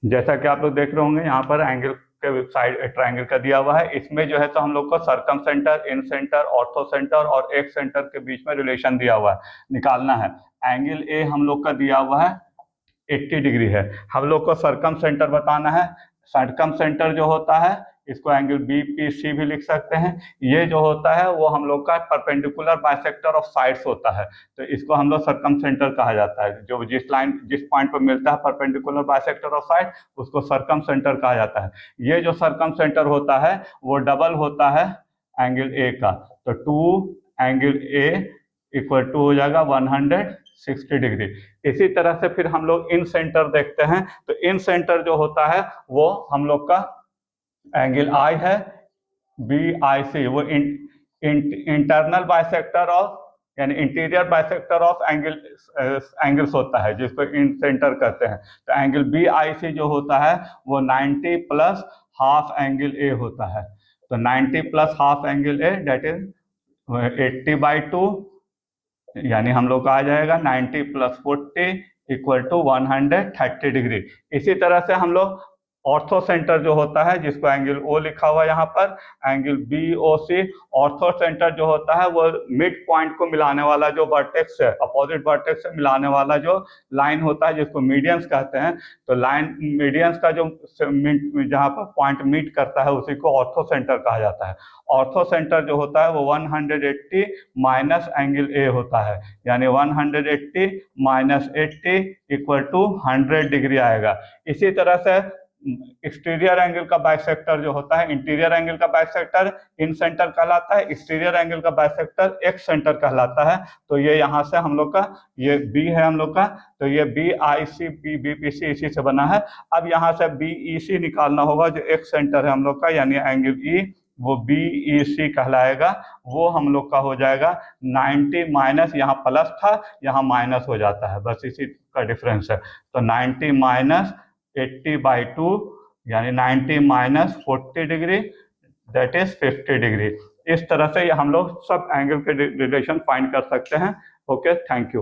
जैसा कि आप लोग देख रहे होंगे यहाँ पर एंगल के साइड ट्रायंगल का दिया हुआ है। इसमें जो है तो हम लोग को सरकम सेंटर, इन सेंटर, ऑर्थो सेंटर और एक सेंटर के बीच में रिलेशन दिया हुआ है, निकालना है। एंगल ए हम लोग का दिया हुआ है 80 डिग्री है। हम लोग को सरकम सेंटर बताना है। सरकम सेंटर जो होता है इसको एंगल बी पी सी भी लिख सकते हैं। ये जो होता है वो हम लोग का परपेंडिकुलर बाइसेक्टर ऑफ साइड्स होता है, तो इसको हम लोग सरकम सेंटर कहा जाता है। जो जिस पॉइंट पर मिलता है परपेंडिकुलर बाइसेक्टर ऑफ साइड, उसको सरकम सेंटर कहा जाता है। ये जो सरकम सेंटर होता है वो डबल होता है एंगल ए का, तो 2 एंगल ए इक्वल टू हो जाएगा 160 डिग्री। इसी तरह से फिर हम लोग इन सेंटर देखते हैं, तो इन सेंटर जो होता है वो हम लोग का एंगल आई है, बी आई सी, वो इंटरनल बाइसेक्टर ऑफ यानी इंटीरियर बाइसेक्टर ऑफ एंगल्स होता है, जिसको इन सेंटर कहते हैं। तो एंगल बी आई सी जो होता है वो 90 प्लस हाफ एंगल ए होता है। तो 90 प्लस हाफ एंगल ए डेट इज 80/2, यानी हम लोग का आ जाएगा 90 प्लस 40 इक्वल टू 130 डिग्री। इसी तरह से हम लोग ऑर्थो सेंटर जो होता है, जिसको एंगल ओ लिखा हुआ है यहाँ पर, एंगल बी ओ सी, ऑर्थो सेंटर जो होता है वो मिड पॉइंट को मिलाने वाला जो वर्टेक्स है, अपोजिट वर्टेक्स से मिलाने वाला जो लाइन होता है, जिसको मीडियंस कहते हैं। तो लाइन मीडियंस का जो जहाँ पर पॉइंट मीट करता है उसी को ऑर्थो सेंटर कहा जाता है। ऑर्थो सेंटर जो होता है वो 180 माइनस एंगल ए होता है, यानी 180 माइनस 80 इक्वल टू 100 डिग्री आएगा। इसी तरह से एक्सटीरियर एंगल का बाइसेक्टर जो होता है, इंटीरियर एंगल का बाइसेक्टर इन सेंटर कहलाता है, एक्सटीरियर एंगल का बाइसेक्टर एक्स सेंटर कहलाता है। तो ये यहाँ से हम लोग का ये बी है हम लोग का, तो ये B I C B P C इसी से बना है। अब यहाँ से बी ई सी निकालना होगा, जो एक्स सेंटर है हम लोग का, यानी एंगल ई, वो बी ई सी कहलाएगा। वो हम लोग का हो जाएगा 90 माइनस, यहाँ प्लस था यहाँ माइनस हो जाता है, बस इसी का डिफरेंस है। तो 90 माइनस 80/2 यानी 90 minus 40 degree, that is 50 degree. इस तरह से हम लोग सब एंगल के रिलेशन फाइंड कर सकते हैं। Okay, thank you.